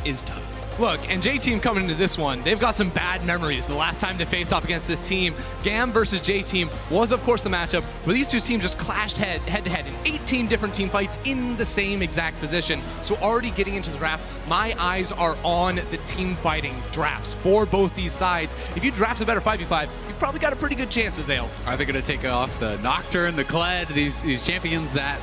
is tough. Look, and J-Team coming into this one, they've got some bad memories. The last time they faced off against this team, GAM versus J-Team was, of course, the matchup where these two teams just clashed head-to-head in 18 different team fights in the same exact position. So already getting into the draft, my eyes are on the team fighting drafts for both these sides. If you draft a better 5v5, you've probably got a pretty good chance, Azale. Are they going to take off the Nocturne, the Kled, these champions that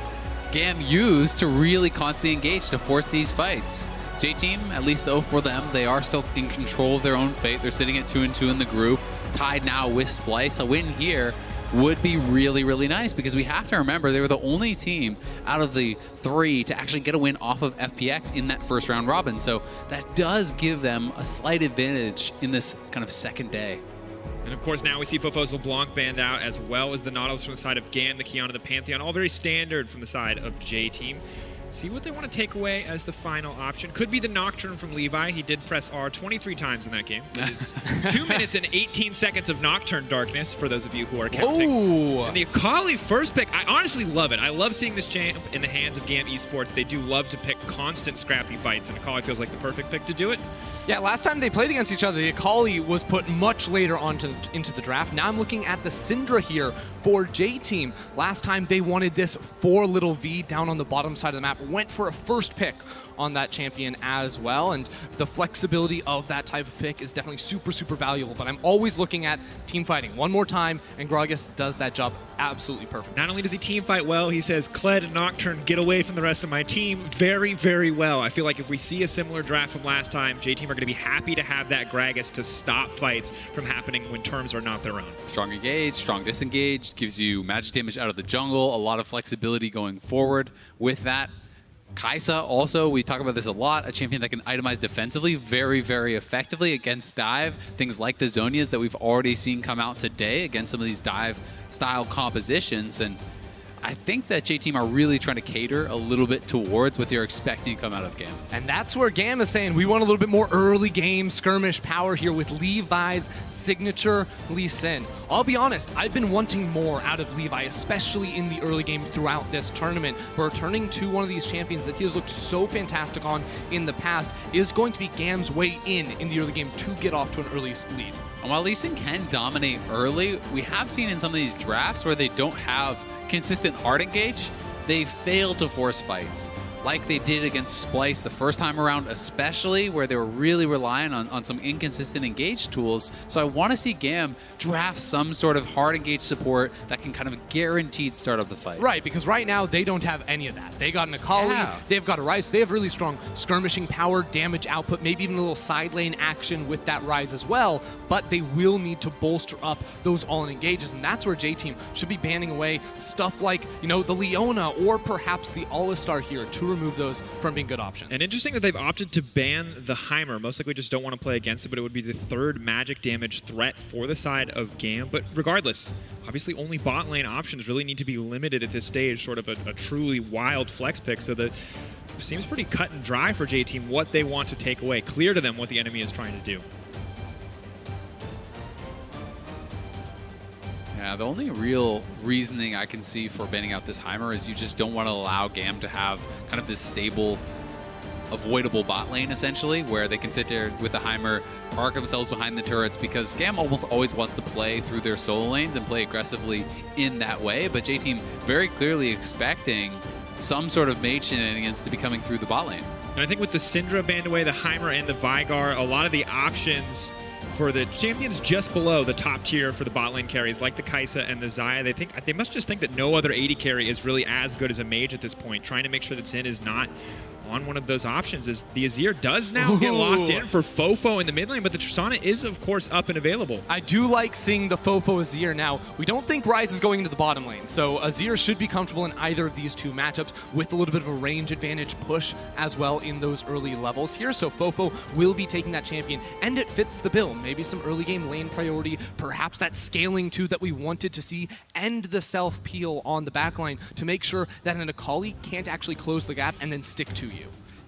GAM used to really constantly engage to force these fights? J-Team, at least though for them, they are still in control of their own fate. They're sitting at 2-2 in the group, tied now with Splyce. A win here would be really, really nice because we have to remember they were the only team out of the 3 to actually get a win off of FPX in that first round robin. So that does give them a slight advantage in this kind of second day. And of course, now we see Fofo's LeBlanc banned out, as well as the Nautilus from the side of GAM, the Kiana, the Pantheon, all very standard from the side of J-Team. See what they want to take away as the final option. Could be the Nocturne from Levi. He did press R 23 times in that game. It is 2 minutes and 18 seconds of Nocturne darkness, for those of you who are counting. Ooh. And the Akali first pick, I honestly love it. I love seeing this champ in the hands of GAM Esports. They do love to pick constant scrappy fights, and Akali feels like the perfect pick to do it. Yeah, last time they played against each other, the Akali was put much later on into the draft. Now I'm looking at the Syndra here for J-Team. Last time they wanted this for Little V down on the bottom side of the map. Went for a first pick on that champion as well, and the flexibility of that type of pick is definitely super, super valuable. But I'm always looking at team fighting one more time, and Gragas does that job absolutely perfect. Not only does he team fight well, he says, Kled and Nocturne, get away from the rest of my team very, very well. I feel like if we see a similar draft from last time, J-Team are going to be happy to have that Gragas to stop fights from happening when terms are not their own. Strong engage, strong disengage, gives you magic damage out of the jungle, a lot of flexibility going forward with that. Kai'Sa also, we talk about this a lot, a champion that can itemize defensively very, very effectively against dive. Things like the Zonias that we've already seen come out today against some of these dive style compositions. And I think that J-Team are really trying to cater a little bit towards what they're expecting to come out of GAM. And that's where GAM is saying we want a little bit more early game skirmish power here with Levi's signature Lee Sin. I'll be honest, I've been wanting more out of Levi, especially in the early game throughout this tournament. But returning to one of these champions that he has looked so fantastic on in the past is going to be GAM's way in the early game to get off to an early lead. And while Lee Sin can dominate early, we have seen in some of these drafts where they don't have consistent hard engage, they fail to force fights. Like they did against Splyce the first time around, especially where they were really relying on some inconsistent engage tools. So I want to see GAM draft some sort of hard engage support that can kind of guaranteed start of the fight. Right, because right now they don't have any of that. They got an Akali, they've got a Ryze, they have really strong skirmishing power, damage output, maybe even a little side lane action with that Ryze as well, but they will need to bolster up those all-in engages, and that's where J-Team should be banning away stuff like, you know, the Leona or perhaps the Alistar here to remove those from being good options. And interesting that they've opted to ban the Heimer. Most likely just don't want to play against it, but it would be the third magic damage threat for the side of GAM. But regardless, obviously only bot lane options really need to be limited at this stage, sort of a truly wild flex pick, so that it seems pretty cut and dry for J-Team what they want to take away. Clear to them what the enemy is trying to do. Yeah, the only real reasoning I can see for banning out this Heimer is you just don't want to allow GAM to have kind of this stable, avoidable bot lane, essentially, where they can sit there with the Heimer, park themselves behind the turrets, because GAM almost always wants to play through their solo lanes and play aggressively in that way, but J-Team very clearly expecting some sort of mage shenanigans to be coming through the bot lane. And I think with the Syndra banned away, the Heimer and the Veigar, a lot of the options for the champions just below the top tier for the bot lane carries, like the Kai'Sa and the Xayah, they must just think that no other AD carry is really as good as a mage at this point, trying to make sure that Sin is not on one of those options. As the Azir does now get locked in for Fofo in the mid lane, but the Tristana is, of course, up and available. I do like seeing the Fofo Azir now. We don't think Ryze is going into the bottom lane, so Azir should be comfortable in either of these two matchups with a little bit of a range advantage push as well in those early levels here. So Fofo will be taking that champion, and it fits the bill. Maybe some early game lane priority, perhaps that scaling too that we wanted to see, and the self-peel on the backline to make sure that an Akali can't actually close the gap and then stick to you.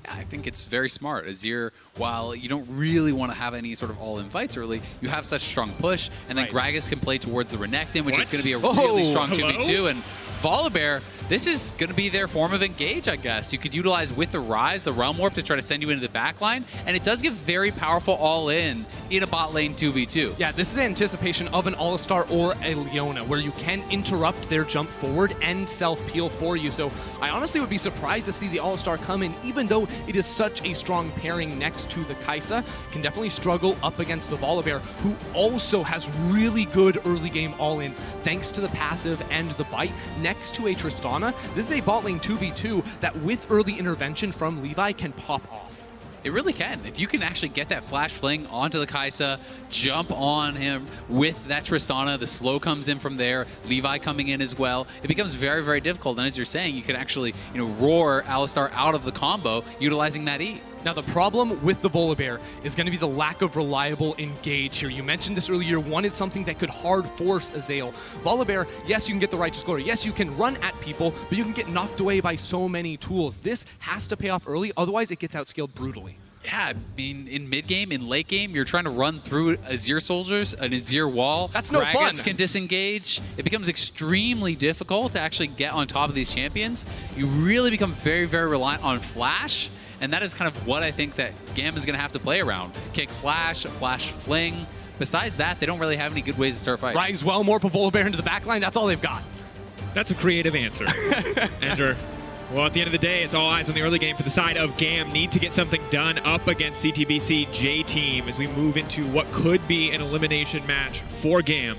I think it's very smart. Azir, while you don't really want to have any sort of all-in fights early, you have such strong push, and then Gragas can play towards the Renekton, which is going to be a really strong 2v2, and Volibear this is going to be their form of engage, I guess. You could utilize with the Rise, the Realm Warp to try to send you into the backline, and it does give very powerful all-in in a bot lane 2v2. Yeah, this is anticipation of an Alistar or a Leona, where you can interrupt their jump forward and self-peel for you. So I honestly would be surprised to see the Alistar come in, even though it is such a strong pairing next to the Kai'Sa. Can definitely struggle up against the Volibear, who also has really good early game all-ins, thanks to the passive and the bite next to a Tristana. This is a bot lane 2v2 that with early intervention from Levi can pop off. It really can. If you can actually get that flash fling onto the Kai'Sa, jump on him with that Tristana, the slow comes in from there, Levi coming in as well, it becomes very, very difficult. And as you're saying, you can actually, roar Alistar out of the combo utilizing that E. Now, the problem with the Volibear is going to be the lack of reliable engage here. You mentioned this earlier, wanted something that could hard force Azael. Volibear, yes, you can get the Righteous Glory. Yes, you can run at people, but you can get knocked away by so many tools. This has to pay off early, otherwise it gets outscaled brutally. Yeah, I mean, in mid-game, in late game, you're trying to run through Azir soldiers, an Azir wall. That's no fun. Dragons can disengage. It becomes extremely difficult to actually get on top of these champions. You really become very, very reliant on Flash, and that is kind of what I think that GAM is going to have to play around. Kick Flash, Flash Fling. Besides that, they don't really have any good ways to start fights. Rise well, more Volibear into the backline, that's all they've got. That's a creative answer, Ender. Well, at the end of the day, it's all eyes on the early game for the side of GAM. Need to get something done up against CTBC J-Team as we move into what could be an elimination match for GAM.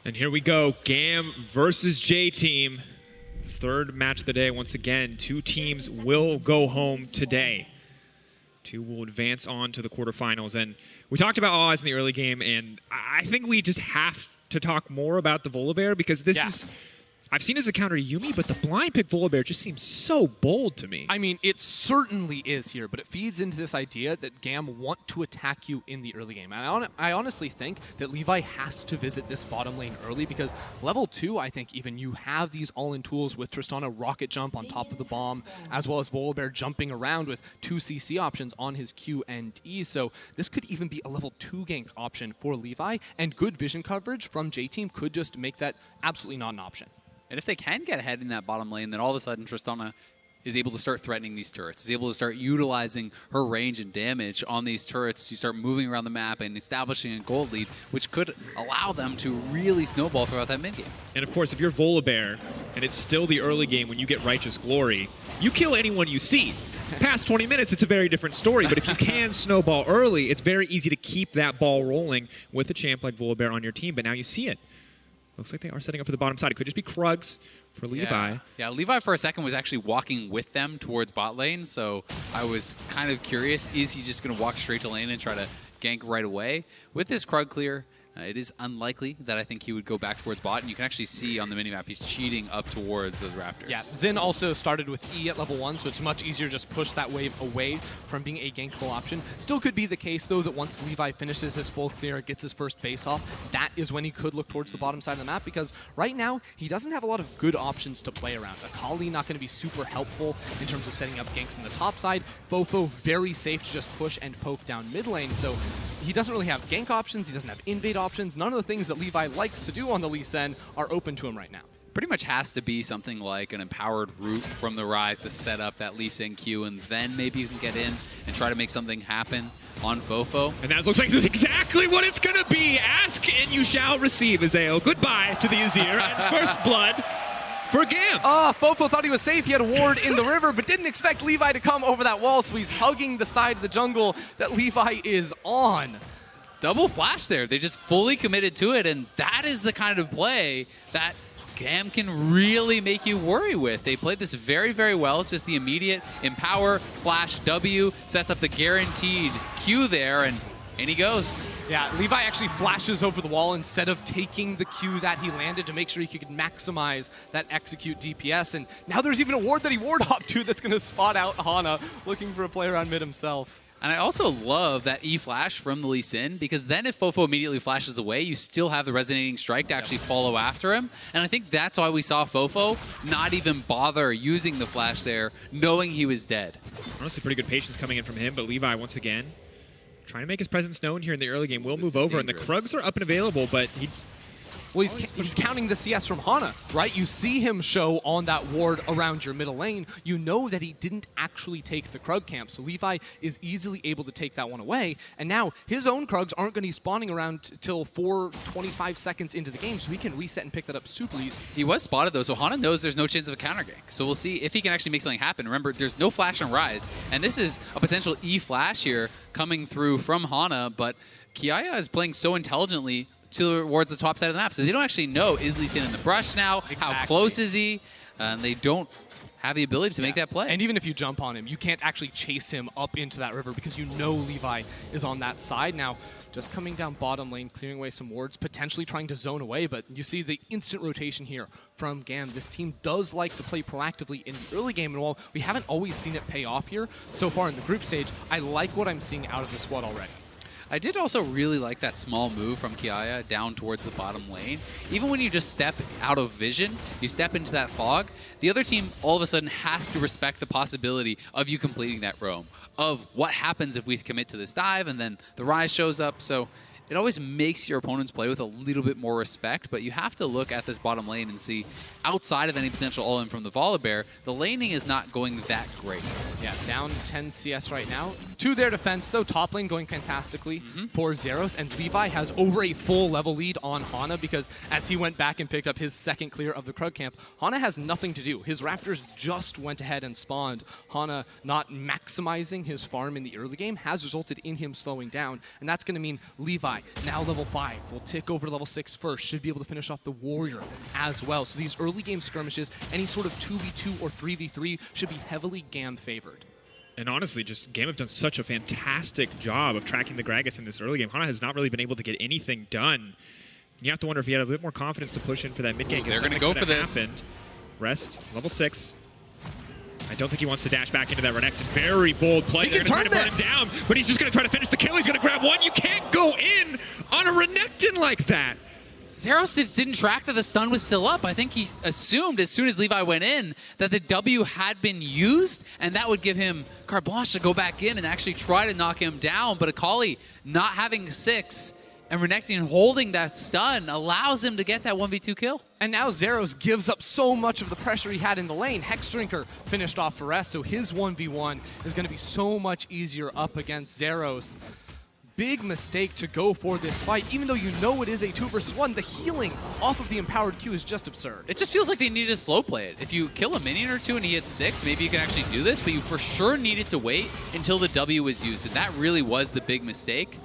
And here we go, GAM versus J-Team. Third match of the day. Once again, two teams will go home today. Two will advance on to the quarterfinals. And we talked about all eyes in the early game, and I think we just have to talk more about the Volibear because this is... I've seen it as a counter to Yuumi, but the blind pick Volibear just seems so bold to me. I mean, it certainly is here, but it feeds into this idea that GAM want to attack you in the early game. And I honestly think that Levi has to visit this bottom lane early because level 2, I think even you have these all-in tools with Tristana rocket jump on top of the bomb, as well as Volibear jumping around with 2 CC options on his Q and E. So this could even be a level 2 gank option for Levi, and good vision coverage from J-Team could just make that absolutely not an option. And if they can get ahead in that bottom lane, then all of a sudden Tristana is able to start threatening these turrets, is able to start utilizing her range and damage on these turrets to start moving around the map and establishing a gold lead, which could allow them to really snowball throughout that mid game. And of course, if you're Volibear, and it's still the early game when you get Righteous Glory, you kill anyone you see. Past 20 minutes, it's a very different story, but if you can snowball early, it's very easy to keep that ball rolling with a champ like Volibear on your team, but now you see it. Looks like they are setting up for the bottom side. It could just be Krugs for Levi. Yeah, Levi for a second was actually walking with them towards bot lane, so I was kind of curious, is he just going to walk straight to lane and try to gank right away? With this Krug clear, it is unlikely that I think he would go back towards bot, and you can actually see on the minimap he's cheating up towards those Raptors. Yeah, Xin also started with E at level 1, so it's much easier to just push that wave away from being a gankable option. Still could be the case, though, that once Levi finishes his full clear and gets his first base off, that is when he could look towards the bottom side of the map, because right now, he doesn't have a lot of good options to play around. Akali not going to be super helpful in terms of setting up ganks in the top side. Fofo very safe to just push and poke down mid lane, so he doesn't really have gank options, he doesn't have invade options. None of the things that Levi likes to do on the Lee Sin are open to him right now. Pretty much has to be something like an empowered root from the Rise to set up that Lee Sin Q, and then maybe you can get in and try to make something happen on Fofo. And that looks like this is exactly what it's going to be. Ask and you shall receive, Azael. Goodbye to the Azir and first blood for GAM. Fofo thought he was safe. He had a ward in the river, but didn't expect Levi to come over that wall, so he's hugging the side of the jungle that Levi is on. Double flash there. They just fully committed to it, and that is the kind of play that GAM can really make you worry with. They played this very, very well. It's just the immediate empower, flash W, sets up the guaranteed Q there, and in he goes. Yeah, Levi actually flashes over the wall instead of taking the Q that he landed to make sure he could maximize that execute DPS. And now there's even a ward that he ward hopped to that's going to spot out Hana, looking for a player on mid himself. And I also love that E-flash from the Lee Sin, because then if Fofo immediately flashes away, you still have the resonating strike to actually follow after him. And I think that's why we saw Fofo not even bother using the flash there, knowing he was dead. Honestly, pretty good patience coming in from him, but Levi, once again, trying to make his presence known here in the early game. Will move over, and the Krugs are up and available, but he... Well, he's counting the CS from Hana, right? You see him show on that ward around your middle lane. You know that he didn't actually take the Krug camp, so Levi is easily able to take that one away. And now his own Krugs aren't going to be spawning around till 4:25 seconds into the game, so he can reset and pick that up super easy. He was spotted, though, so Hana knows there's no chance of a counter gank. So we'll see if he can actually make something happen. Remember, there's no flash on Rise, and this is a potential E-flash here coming through from Hana, but Kiaya is playing so intelligently towards the top side of the map. So they don't actually know, is Lee Sin in the brush now? Exactly. How close is he? And they don't have the ability to make that play. And even if you jump on him, you can't actually chase him up into that river because you know Levi is on that side. Now, just coming down bottom lane, clearing away some wards, potentially trying to zone away, but you see the instant rotation here from GAM. This team does like to play proactively in the early game, and while we haven't always seen it pay off here so far in the group stage, I like what I'm seeing out of the squad already. I did also really like that small move from Kiaya down towards the bottom lane. Even when you just step out of vision, you step into that fog, the other team all of a sudden has to respect the possibility of you completing that roam, of what happens if we commit to this dive and then the Rise shows up. So it always makes your opponents play with a little bit more respect, but you have to look at this bottom lane and see, outside of any potential all-in from the Volibear, the laning is not going that great. Yeah, down 10 CS right now. To their defense, though, top lane going fantastically for Zeros, and Levi has over a full level lead on Hana because as he went back and picked up his second clear of the Krug camp, Hana has nothing to do. His Raptors just went ahead and spawned. Hana not maximizing his farm in the early game has resulted in him slowing down, and that's going to mean Levi, now level 5, will tick over to level 6 first, should be able to finish off the Warrior as well. So these early game skirmishes, any sort of 2v2 or 3v3 should be heavily GAM favored. And honestly, just GAM have done such a fantastic job of tracking the Gragas in this early game. Hana has not really been able to get anything done. You have to wonder if he had a bit more confidence to push in for that mid gank. They're going to go for this. Happened. Rest, level 6. I don't think he wants to dash back into that Renekton. Very bold play. They're going to try to burn him down, but he's just going to try to finish the kill. He's going to grab one. You can't go in on a Renekton like that. Zeros didn't track that the stun was still up. I think he assumed as soon as Levi went in that the W had been used, and that would give him carte blanche to go back in and actually try to knock him down. But Akali not having 6 and Renekton holding that stun allows him to get that 1v2 kill. And now Zeros gives up so much of the pressure he had in the lane. Hex Drinker finished off for Rest, so his 1v1 is going to be so much easier up against Zeros. Big mistake to go for this fight, even though you know it is a 2 versus 1. The healing off of the empowered Q is just absurd. It just feels like they need to slow play it. If you kill a minion or two and he hits 6, maybe you can actually do this, but you for sure needed to wait until the W was used, and that really was the big mistake.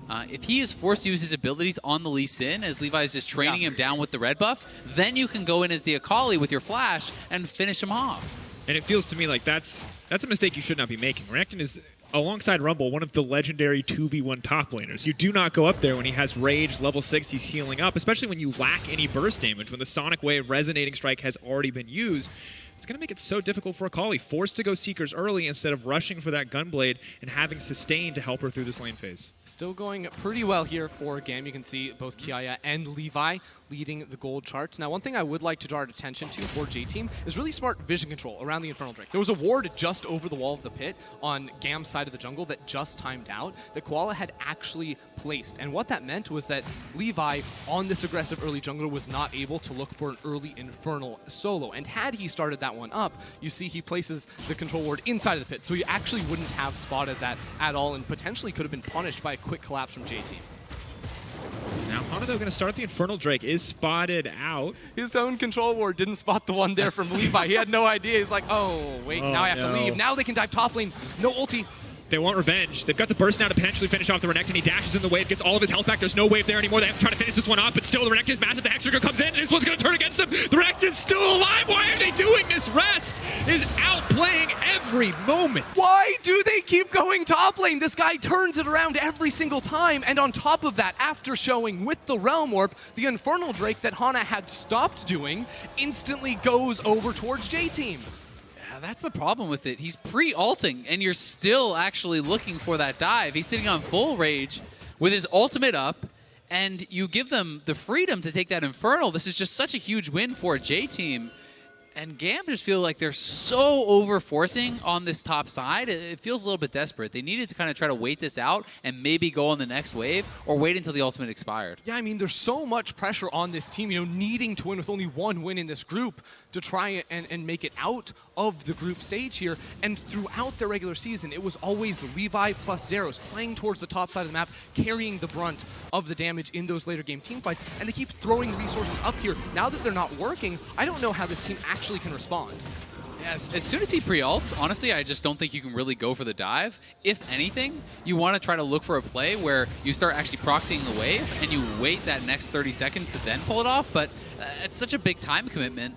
If he is forced to use his abilities on the Lee Sin, as Levi is just training him down with the red buff, then you can go in as the Akali with your flash and finish him off. And it feels to me like that's a mistake you should not be making. Renekton is, alongside Rumble, one of the legendary 2v1 top laners. You do not go up there when he has Rage, level 6, he's healing up, especially when you lack any burst damage, when the Sonic Wave Resonating Strike has already been used. It's going to make it so difficult for Akali, forced to go Seekers early instead of rushing for that Gunblade and having Sustain to help her through this lane phase. Still going pretty well here for GAM. You can see both Kiaya and Levi leading the gold charts. Now, one thing I would like to draw attention to for J-Team is really smart vision control around the Infernal Drake. There was a ward just over the wall of the pit on GAM's side of the jungle that just timed out that Koala had actually placed. And what that meant was that Levi, on this aggressive early jungler, was not able to look for an early Infernal solo. And had he started that one up, you see he places the control ward inside of the pit. So he actually wouldn't have spotted that at all and potentially could have been punished by a quick collapse from J-Team. Now, Hana, though, going to start the Infernal Drake, is spotted out. His own control ward didn't spot the one there from Levi. He had no idea. He's like, oh, wait, now I have to leave. Now they can dive top lane. No ulti. They want revenge. They've got the burst now to potentially finish off the Renekton. He dashes in the wave, gets all of his health back. There's no wave there anymore. They have to try to finish this one off, but still the Renekton is massive. The Hexagon comes in, and this one's going to turn against them. The Renekton's still alive. Why are they doing this? Rest is outplaying every moment. Why do they keep going top lane? This guy turns it around every single time, and on top of that, after showing with the Realm Warp, the Infernal Drake that Hana had stopped doing instantly goes over towards J-Team. That's the problem with it. He's pre-ulting, and you're still actually looking for that dive. He's sitting on full rage with his ultimate up, and you give them the freedom to take that Infernal. This is just such a huge win for J-Team. And GAM just feel like they're so over-forcing on this top side. It feels a little bit desperate. They needed to kind of try to wait this out and maybe go on the next wave or wait until the ultimate expired. Yeah, I mean, there's so much pressure on this team, needing to win with only one win in this group to try and make it out of the group stage here. And throughout the regular season, it was always Levi plus Zeros playing towards the top side of the map, carrying the brunt of the damage in those later game team fights. And they keep throwing resources up here. Now that they're not working, I don't know how this team actually can respond. Yes, as soon as he pre-ults, honestly, I just don't think you can really go for the dive. If anything, you want to try to look for a play where you start actually proxying the wave and you wait that next 30 seconds to then pull it off, but it's such a big time commitment.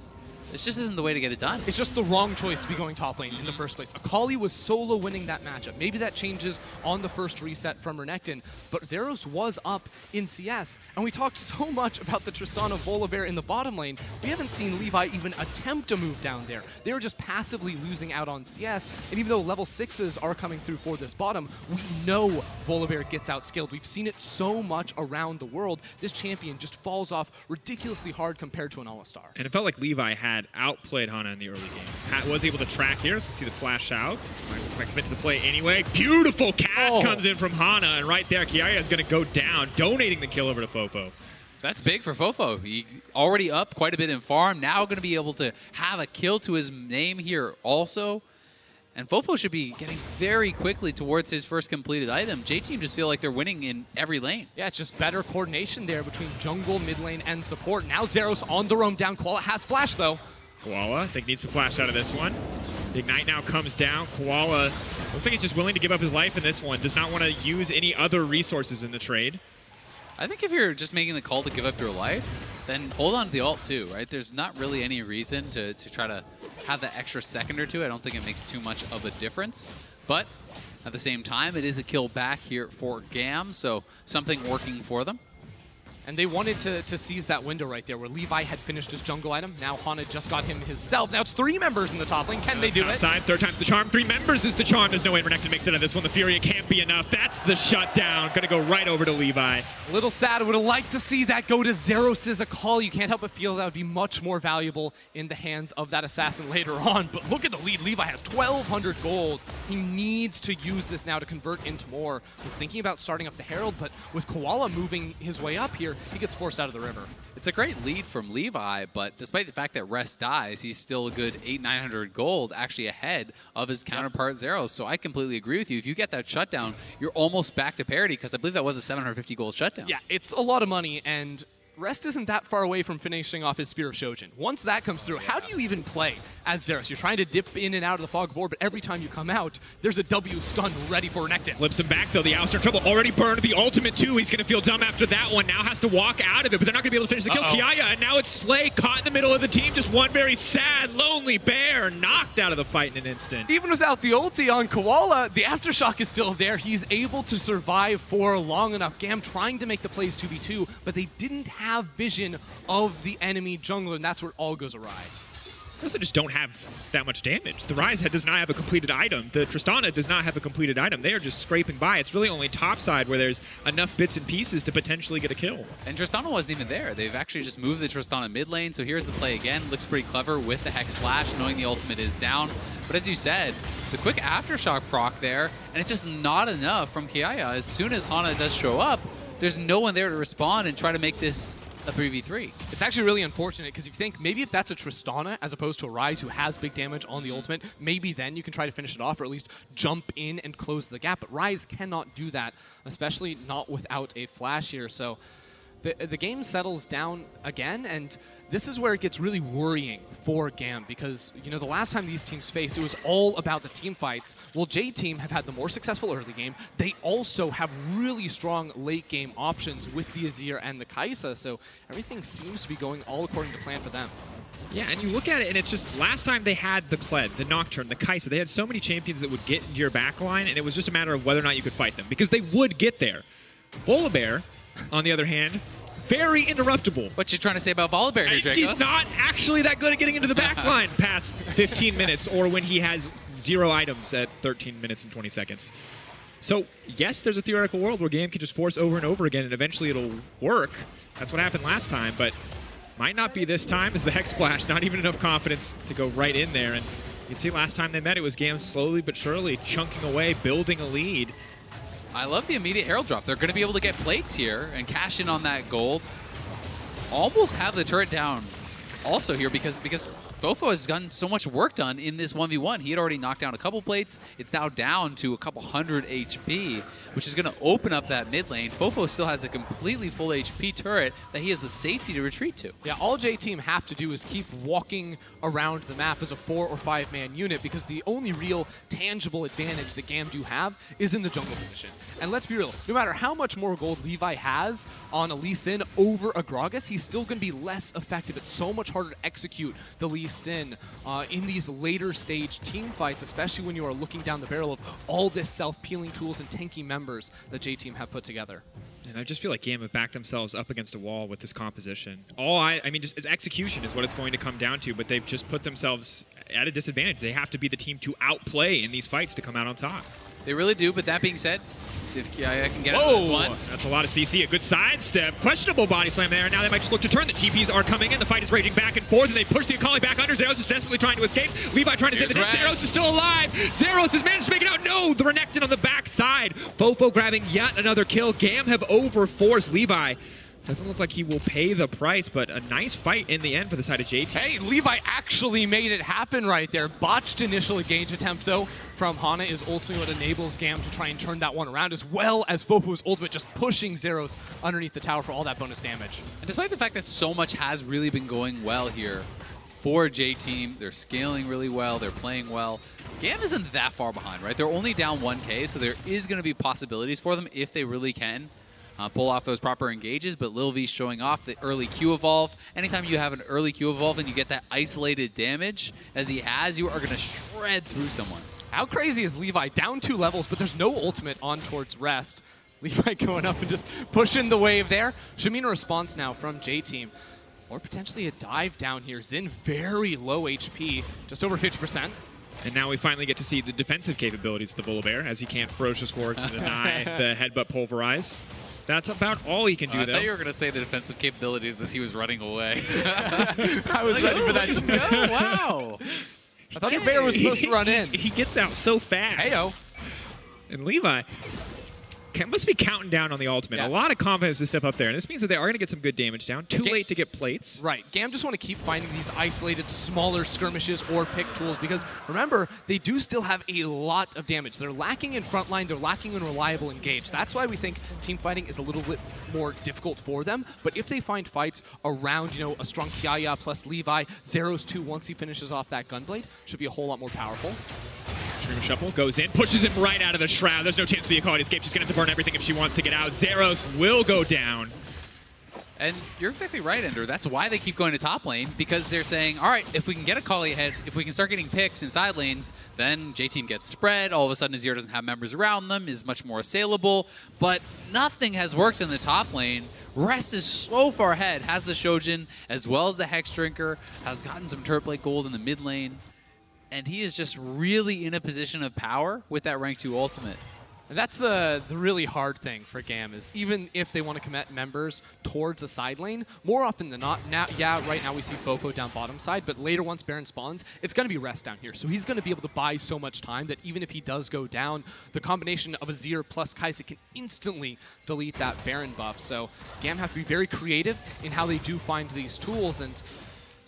This just isn't the way to get it done. It's just the wrong choice to be going top lane in the first place. Akali was solo winning that matchup. Maybe that changes on the first reset from Renekton, but Zeros was up in CS, and we talked so much about the Tristana Volibear in the bottom lane. We haven't seen Levi even attempt to move down there. They were just passively losing out on CS, and even though level 6s are coming through for this bottom, we know Volibear gets outskilled. We've seen it so much around the world. This champion just falls off ridiculously hard compared to an All-Star. And it felt like Levi had outplayed Hana in the early game. Pat was able to track here, so see the flash out. Might commit to the play anyway. Beautiful cast comes in from Hana, and right there, Kiaya is going to go down, donating the kill over to Fofo. That's big for Fofo. He's already up quite a bit in farm. Now going to be able to have a kill to his name here also. And Fofo should be getting very quickly towards his first completed item. J-Team just feel like they're winning in every lane. Yeah, it's just better coordination there between jungle, mid lane, and support. Now Zeros on the roam down. Koala has flash, though. Koala, I think, needs to flash out of this one. The Ignite now comes down. Koala looks like he's just willing to give up his life in this one. Does not want to use any other resources in the trade. I think if you're just making the call to give up your life, then hold on to the ult too, right? There's not really any reason to try to have that extra second or two. I don't think it makes too much of a difference. But at the same time, it is a kill back here for GAM, so something working for them. And they wanted to seize that window right there where Levi had finished his jungle item. Now Hana just got him himself. Now it's 3 members in the top lane. Can they do it? Side, third time's the charm. 3 members is the charm. There's no way Renekton makes it out of this one. The Fury can't be enough. That's the shutdown. Gonna go right over to Levi. A little sad. Would have liked to see that go to Zeros' Akali. You can't help but feel that would be much more valuable in the hands of that assassin later on. But look at the lead. Levi has 1,200 gold. He needs to use this now to convert into more. Was thinking about starting up the Herald, but with Koala moving his way up here, he gets forced out of the river. It's a great lead from Levi, but despite the fact that Rest dies, he's still a good 800-900 gold actually ahead of his counterpart Zeros. So I completely agree with you. If you get that shutdown, you're almost back to parity because I believe that was a 750 gold shutdown. Yeah, it's a lot of money, and Rest isn't that far away from finishing off his Spear of Shojin. Once that comes through, how do you even play as Zeros? You're trying to dip in and out of the fog board, but every time you come out, there's a W stun ready for Renekton. Flips him back, though. The Ouster Trouble already burned the ultimate, too. He's going to feel dumb after that one. Now has to walk out of it, but they're not going to be able to finish the kill. Kiaya, and now it's Slay caught in the middle of the team. Just one very sad, lonely bear knocked out of the fight in an instant. Even without the ulti on Koala, the Aftershock is still there. He's able to survive for long enough. GAM trying to make the plays 2v2, but they didn't have vision of the enemy jungler, and that's where it all goes awry. They also just don't have that much damage. The Ryze does not have a completed item. The Tristana does not have a completed item. They are just scraping by. It's really only topside where there's enough bits and pieces to potentially get a kill. And Tristana wasn't even there. They've actually just moved the Tristana mid lane, so here's the play again. Looks pretty clever with the Hex Flash, knowing the ultimate is down. But as you said, the quick Aftershock proc there, and it's just not enough from Kiaya. As soon as Hana does show up, there's no one there to respond and try to make this a 3v3. It's actually really unfortunate because you think maybe if that's a Tristana as opposed to a Ryze who has big damage on the ultimate, maybe then you can try to finish it off or at least jump in and close the gap. But Ryze cannot do that, especially not without a flash here. So the game settles down again, and this is where it gets really worrying for GAM because, you know, the last time these teams faced, it was all about the team fights. Well, J-Team have had the more successful early game. They also have really strong late game options with the Azir and the Kai'Sa, so everything seems to be going all according to plan for them. Yeah, and you look at it, and it's just last time they had the Kled, the Nocturne, the Kai'Sa. They had so many champions that would get into your backline, and it was just a matter of whether or not you could fight them because they would get there. Volibear, on the other hand, very interruptible. What you trying to say about Volibear here, Dracos? He's not actually that good at getting into the backline past 15 minutes or when he has 0 items at 13 minutes and 20 seconds. So, yes, there's a theoretical world where GAM can just force over and over again and eventually it'll work. That's what happened last time, but might not be this time as the Hex Splash, not even enough confidence to go right in there. And you can see last time they met, it was GAM slowly but surely chunking away, building a lead. I love the immediate Herald drop. They're going to be able to get plates here and cash in on that gold. Almost have the turret down also here because Fofo has gotten so much work done in this 1v1. He had already knocked down a couple plates. It's now down to a couple hundred HP, which is going to open up that mid lane. Fofo still has a completely full HP turret that he has the safety to retreat to. Yeah, all J-Team have to do is keep walking around the map as a 4 or 5 man unit because the only real tangible advantage that GAM do have is in the jungle position. And let's be real, no matter how much more gold Levi has on a Lee Sin over a Gragas, he's still going to be less effective. It's so much harder to execute the Lee Sin in these later stage team fights, especially when you are looking down the barrel of all this self-peeling tools and tanky members that J-Team have put together. And I just feel like GAM have backed themselves up against a wall with this composition. I mean, just its execution is what it's going to come down to, but they've just put themselves at a disadvantage. They have to be the team to outplay in these fights to come out on top. They really do, but that being said, see if I can get out of this one. That's a lot of CC. A good sidestep. Questionable body slam there. Now they might just look to turn. The TPs are coming in. The fight is raging back and forth, and they push the Akali back under. Zeros is desperately trying to escape. Levi trying to save the dead. Zeros is still alive. Zeros has managed to make it out. No, the Renekton on the backside. Fofo grabbing yet another kill. GAM have overforced Levi. Doesn't look like he will pay the price, but a nice fight in the end for the side of JT. Hey, Levi actually made it happen right there. Botched initial engage attempt, though, from Hana is ultimately what enables GAM to try and turn that one around, as well as Fofo's ultimate just pushing Zeros underneath the tower for all that bonus damage. And despite the fact that so much has really been going well here for J-Team, they're scaling really well, they're playing well. GAM isn't that far behind, right? They're only down 1K, so there is going to be possibilities for them if they really can. Pull off those proper engages, but Lil V showing off the early Q evolve. Anytime you have an early Q evolve and you get that isolated damage, as he has, you are going to shred through someone. How crazy is Levi? Down 2 levels, but there's no ultimate on towards rest. Levi going up and just pushing the wave there. Shamina response now from J-Team. Or potentially a dive down here. Xin very low HP, just over 50%. And now we finally get to see the defensive capabilities of the Volibear, as he can't Ferocious Roar to deny the headbutt pulverize. That's about all he can do, though. I thought you were going to say the defensive capabilities as he was running away. I was ready for that, too. Oh, wow. I thought the bear was supposed to run in. He gets out so fast. Heyo. And Levi must be counting down on the ultimate. Yeah. A lot of confidence to step up there. And this means that they are going to get some good damage down. Too late to get plates. Right. GAM just want to keep finding these isolated, smaller skirmishes or pick tools because, remember, they do still have a lot of damage. They're lacking in frontline. They're lacking in reliable engage. That's why we think team fighting is a little bit more difficult for them. But if they find fights around, you know, a strong Kiaya plus Levi, Zeros 2 once he finishes off that Gunblade, should be a whole lot more powerful. Streamer Shuffle goes in, pushes him right out of the Shroud. There's no chance for the Akali to escape. She's going to have to burn everything if she wants to get out. Zeros will go down. And you're exactly right, Ender. That's why they keep going to top lane, because they're saying, all right, if we can get a Akali ahead, if we can start getting picks in side lanes, then J-Team gets spread. All of a sudden, Azir doesn't have members around them, is much more assailable. But nothing has worked in the top lane. Rest is so far ahead, has the Shojin, as well as the Hex Drinker, has gotten some Turret Blade Gold in the mid lane. And he is just really in a position of power with that rank 2 ultimate. And that's the really hard thing for GAM is even if they want to commit members towards a side lane, more often than not, right now we see Fofo down bottom side, but later once Baron spawns, it's going to be Rest down here. So he's going to be able to buy so much time that even if he does go down, the combination of Azir plus Kai'Sa can instantly delete that Baron buff. So GAM have to be very creative in how they do find these tools, and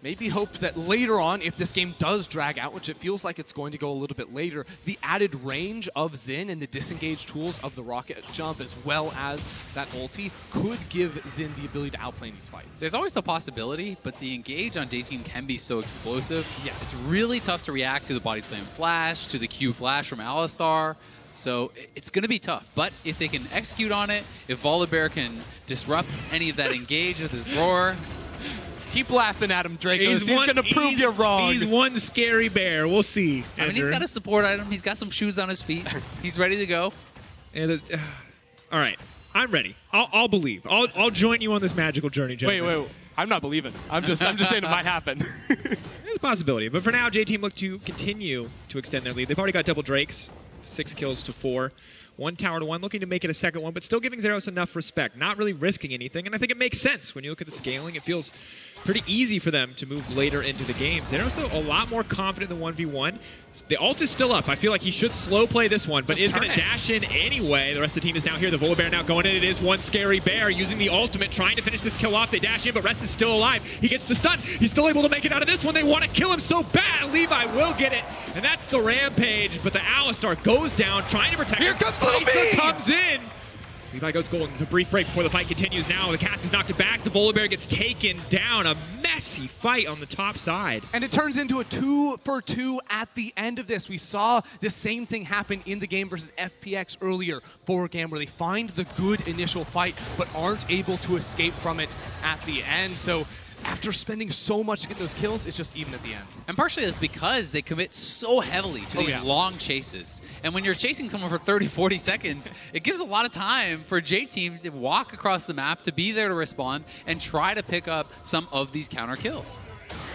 maybe hope that later on, if this game does drag out, which it feels like it's going to go a little bit later, the added range of Xin and the disengage tools of the rocket jump as well as that ulti could give Xin the ability to outplay these fights. There's always the possibility, but the engage on J-Team can be so explosive. Yes. It's really tough to react to the body slam flash, to the Q flash from Alistar. So it's going to be tough. But if they can execute on it, if Volibear can disrupt any of that engage with his roar, keep laughing at him, Draco. He's going to prove you wrong. He's one scary bear. We'll see. I mean, he's got a support item. He's got some shoes on his feet. He's ready to go. And all right, I'm ready. I'll believe. I'll join you on this magical journey, gentlemen. Wait. I'm not believing. I'm just saying it might happen. There's a possibility. But for now, J-Team look to continue to extend their lead. They've already got double Drakes, 6 kills to 4. 1 tower to 1, looking to make it a second one, but still giving Zeros enough respect, not really risking anything, and I think it makes sense. When you look at the scaling, it feels pretty easy for them to move later into the game. Zeros, though, a lot more confident in the 1v1. The ult is still up. I feel like he should slow play this one, but is going to dash in anyway. The rest of the team is down here. The Volibear now going in. It is one scary bear using the ultimate, trying to finish this kill off. They dash in, but Rest is still alive. He gets the stun. He's still able to make it out of this one. They want to kill him so bad. Levi will get it, and that's the Rampage, but the Alistar goes down, trying to protect Here him. comes Little B! Comes in. Levi goes golden. It's a brief break before the fight continues now. The cask is knocked it back. The Volibear gets taken down. A messy fight on the top side. And it turns into a 2-for-2 at the end of this. We saw the same thing happen in the game versus FPX earlier for GAM, where they find the good initial fight, but aren't able to escape from it at the end. So after spending so much to get those kills, it's just even at the end. And partially it's because they commit so heavily to these long chases. And when you're chasing someone for 30, 40 seconds, it gives a lot of time for J-Team to walk across the map, to be there to respond, and try to pick up some of these counter kills.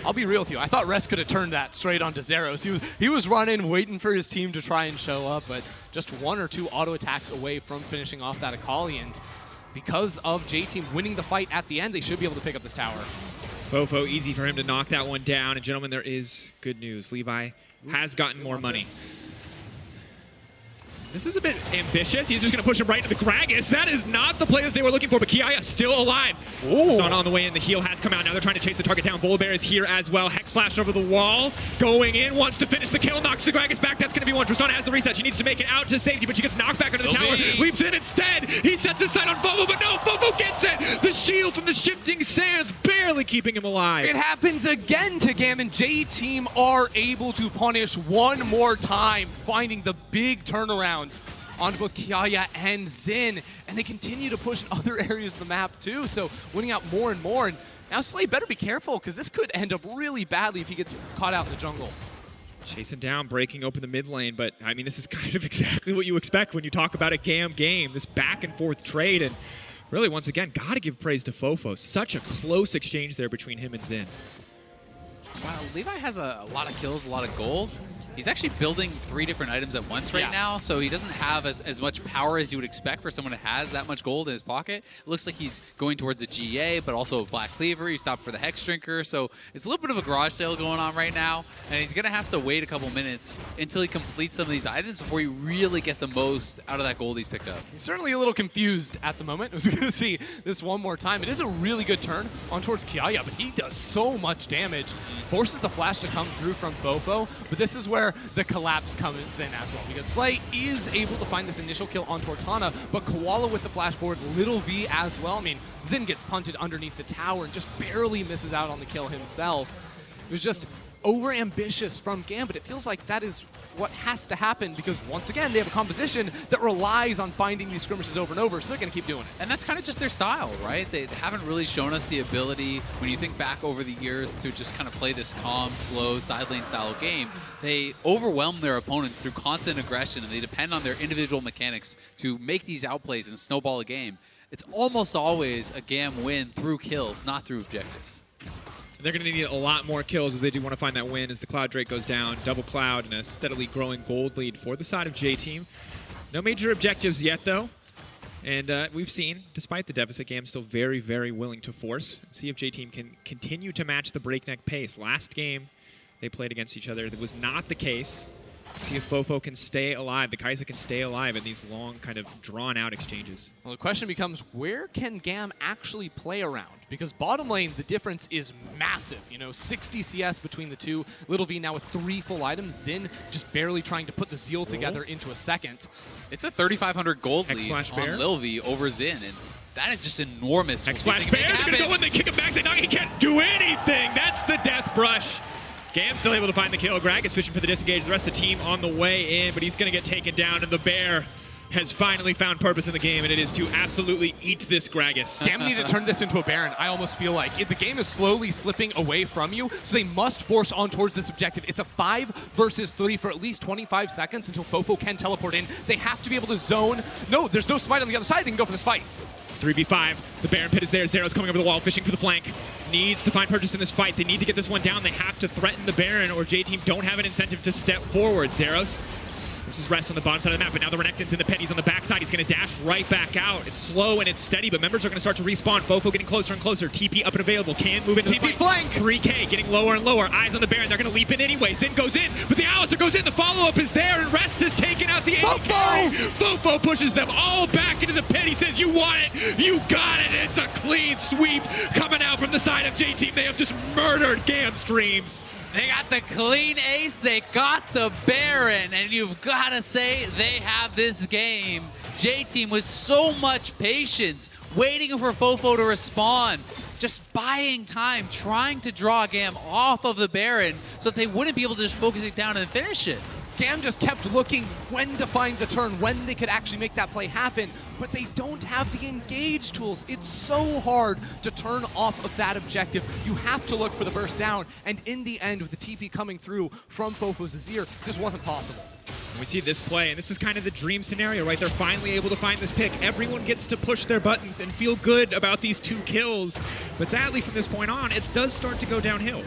I'll be real with you. I thought Rest could have turned that straight onto Zeros. He was running, waiting for his team to try and show up, but just 1 or 2 auto attacks away from finishing off that Akali. And because of J-Team winning the fight at the end, they should be able to pick up this tower. Fofo, easy for him to knock that one down. And gentlemen, there is good news. Levi has gotten more money. This is a bit ambitious. He's just going to push him right into the Gragas. That is not the play that they were looking for, but Kiaya still alive. Not on the way in. The heal has come out. Now they're trying to chase the target down. Volibear is here as well. Hex flash over the wall. Going in, wants to finish the kill. Knocks the Gragas back. That's going to be one. Tristana has the reset. She needs to make it out to safety, but she gets knocked back under the tower. Leaps in instead. He sets his sight on Fofo, but no, Fofo gets it. The shield from the shifting sands barely keeping him alive. It happens again to GAM, and J-Team are able to punish one more time, finding the big turnaround onto both Kiaya and Xin, and they continue to push in other areas of the map too, so winning out more and more. And now Slay better be careful, because this could end up really badly if he gets caught out in the jungle. Chasing down, breaking open the mid lane, but I mean, this is kind of exactly what you expect when you talk about a GAM game, this back and forth trade. And really, once again, gotta give praise to Fofo. Such a close exchange there between him and Xin. Wow, Levi has a lot of kills, a lot of gold. He's actually building 3 different items at once right now, so he doesn't have as much power as you would expect for someone who has that much gold in his pocket. It looks like he's going towards the GA, but also a Black Cleaver. He stopped for the Hex Drinker, so it's a little bit of a garage sale going on right now, and he's going to have to wait a couple minutes until he completes some of these items before you really get the most out of that gold he's picked up. He's certainly a little confused at the moment. We're going to see this one more time. It is a really good turn on towards Kiaya, but he does so much damage. Forces the flash to come through from Fofo, but this is where the collapse comes in as well, because Slay is able to find this initial kill on Tortana, but Koala with the flash forward, Little V as well. I mean, Xin gets punted underneath the tower and just barely misses out on the kill himself. It was just over-ambitious from GAM, but it feels like that is what has to happen, because once again, they have a composition that relies on finding these skirmishes over and over, so they're going to keep doing it. And that's kind of just their style, right? They haven't really shown us the ability, when you think back over the years, to just kind of play this calm, slow, side lane style of game. They overwhelm their opponents through constant aggression, and they depend on their individual mechanics to make these outplays and snowball a game. It's almost always a GAM win through kills, not through objectives. They're going to need a lot more kills as they do want to find that win as the Cloud Drake goes down. Double Cloud and a steadily growing gold lead for the side of J-Team. No major objectives yet, though. And we've seen, despite the deficit, GAM still very, very willing to force. See if J-Team can continue to match the breakneck pace. Last game they played against each other, that was not the case. See if Fofo can stay alive. The Kai'Sa can stay alive in these long, kind of drawn-out exchanges. Well, the question becomes, where can GAM actually play around? Because bottom lane, the difference is massive. 60 CS between the two. Little V now with 3 full items. Xin just barely trying to put the Zeal together into a second. It's a 3,500 gold lead X-Flash Bear. on Lil V over Xin, and that is just enormous. X-Flash Bear, they're gonna go in, they kick him back, he can't do anything! That's the death brush! GAM still able to find the kill. Greg is fishing for the disengage. The rest of the team on the way in, but he's going to get taken down, and the bear has finally found purpose in the game, and it is to absolutely eat this Gragas. GAM need to turn this into a Baron, I almost feel like. The game is slowly slipping away from you, so they must force on towards this objective. It's a 5 versus 3 for at least 25 seconds until Fofo can teleport in. They have to be able to zone. No, there's no smite on the other side. They can go for this fight. 3v5. The Baron pit is there. Zero's coming over the wall, fishing for the flank. Needs to find purchase in this fight. They need to get this one down. They have to threaten the Baron, or J-Team don't have an incentive to step forward. Zero's versus Rest on the bottom side of the map, but now the Renekton's in the pit. He's on the backside. He's going to dash right back out. It's slow and it's steady, but members are going to start to respawn. Fofo getting closer and closer. TP up and available. Can move into TP the flank. 3K getting lower and lower. Eyes on the Baron. They're going to leap in anyway. Xin goes in, but the Alistair goes in. The follow-up is there, and Rest has taken out the AD. Fofo pushes them all back into the pit. He says, you want it. You got it. It's a clean sweep coming out from the side of J-Team. They have just murdered GAM streams. They got the clean ace, they got the Baron, and you've got to say they have this game. J-Team with so much patience, waiting for Fofo to respond, just buying time, trying to draw GAM off of the Baron so that they wouldn't be able to just focus it down and finish it. GAM just kept looking when to find the turn, when they could actually make that play happen, but they don't have the engage tools. It's so hard to turn off of that objective. You have to look for the burst down, and in the end, with the TP coming through from Fofo's Azir, this wasn't possible. We see this play, and this is kind of the dream scenario, right? They're finally able to find this pick. Everyone gets to push their buttons and feel good about these 2 kills, but sadly from this point on, it does start to go downhill.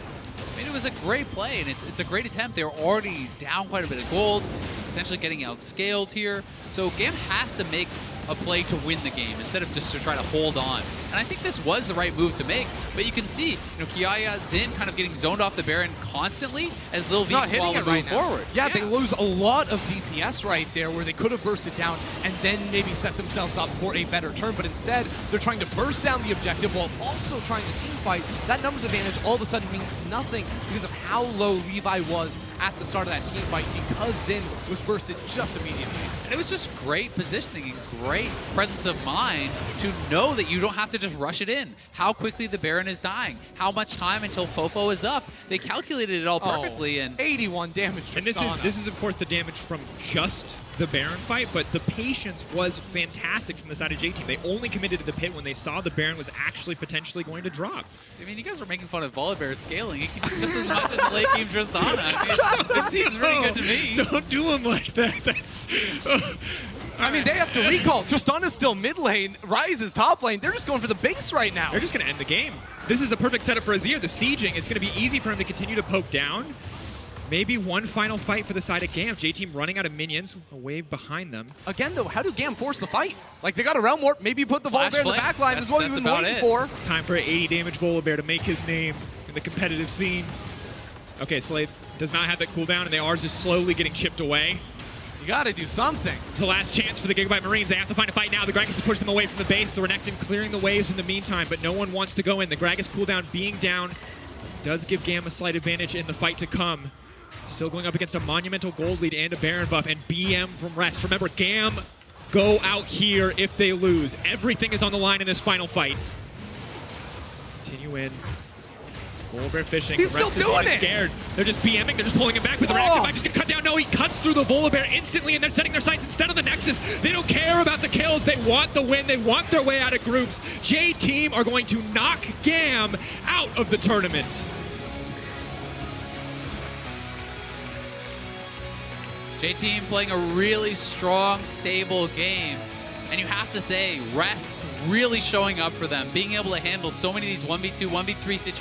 I mean, it was a great play, and it's a great attempt. They were already down quite a bit of gold, potentially getting outscaled here. So GAM has to make a play to win the game instead of just to try to hold on. And I think this was the right move to make. But you can see, Kiaya, Xin kind of getting zoned off the Baron constantly as Lil V while we move forward. Yeah, they lose a lot of DPS right there where they could have bursted down and then maybe set themselves up for a better turn. But instead, they're trying to burst down the objective while also trying to team fight. That numbers advantage all of a sudden means nothing because of how low Levi was at the start of that team fight because Xin was bursted just immediately. And it was just great positioning and great presence of mind to know that you don't have to just rush it in. How quickly the Baron is dying. How much time until Fofo is up. They calculated it all perfectly. And 81 damage for And this is of course the damage from just the Baron fight, but the patience was fantastic from the side of J-Team. They only committed to the pit when they saw the Baron was actually potentially going to drop. I mean, you guys were making fun of Volibear scaling. You can do just as much as late game Tristana. I mean, it seems really good to me. Don't do him like that. That's... I mean, they have to recall. Tristana's still mid lane. Ryze is top lane. They're just going for the base right now. They're just going to end the game. This is a perfect setup for Azir. The sieging, it's going to be easy for him to continue to poke down. Maybe one final fight for the side of GAM. J-Team running out of minions, a wave behind them. Again, though, how do GAM force the fight? Like, they got a realm warp. Maybe put the Volibear in the back line. This is what we've been waiting for. Time for an 80 damage Volibear to make his name in the competitive scene. Okay, Slade does not have that cooldown, and they are just slowly getting chipped away. You gotta do something. It's the last chance for the Gigabyte Marines. They have to find a fight now. The Gragas to push them away from the base. The Renekton clearing the waves in the meantime, but no one wants to go in. The Gragas cooldown being down does give GAM a slight advantage in the fight to come. Still going up against a monumental gold lead and a Baron buff, and BM from Rest. Remember, GAM go out here if they lose. Everything is on the line in this final fight. Continue in. Volibear fishing. He's still doing it! Scared. They're just BMing. They're just pulling him back. But the Renekton might just get cut down. No, he cuts through the Volibear instantly, and they're setting their sights instead on the Nexus. They don't care about the kills. They want the win. They want their way out of groups. J-Team are going to knock GAM out of the tournament. J-Team playing a really strong, stable game. And you have to say, Rest really showing up for them, being able to handle so many of these 1v2, 1v3 situations.